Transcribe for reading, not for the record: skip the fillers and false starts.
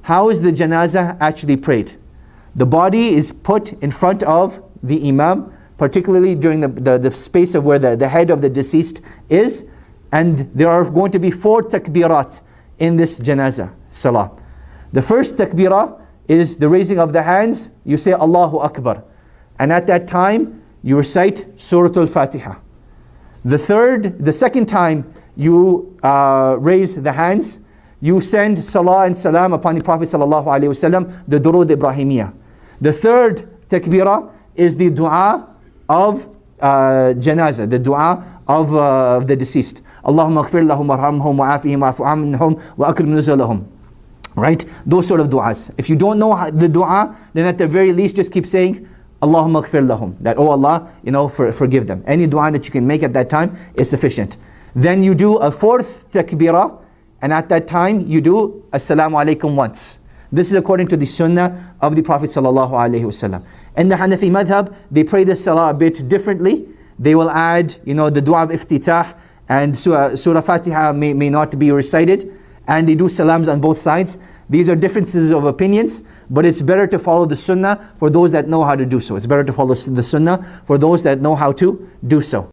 how is the janazah actually prayed? The body is put in front of the imam, particularly during the space of where the head of the deceased is, and there are going to be 4 takbirat in this janazah salah. The first takbirah is the raising of the hands. You say Allahu Akbar, and at that time you recite Surah Al-Fatiha. The second time you raise the hands, you send salah and salam upon the Prophet sallallahu alaihi wasallam, the Durud Ibrahimiyya. The third takbirah is the dua of janazah, the dua of the deceased. Allahumma ghfir lahum warhamhum wa'afihim wa'fu anhum wa akrim nuzulahum. Right? Those sort of du'as. If you don't know the dua, then at the very least just keep saying Allahumma ghfir lahum. That, oh Allah, forgive them. Any dua that you can make at that time is sufficient. Then you do a 4th takbirah, and at that time you do Assalamu alaikum once. This is according to the sunnah of the Prophet sallallahu alaihi wasallam. In the Hanafi madhab, they pray the salah a bit differently. They will add, the dua of iftitah, and Surah Fatiha may not be recited, and they do salams on both sides. These are differences of opinions, but it's better to follow the sunnah for those that know how to do so. It's better to follow the sunnah for those that know how to do so.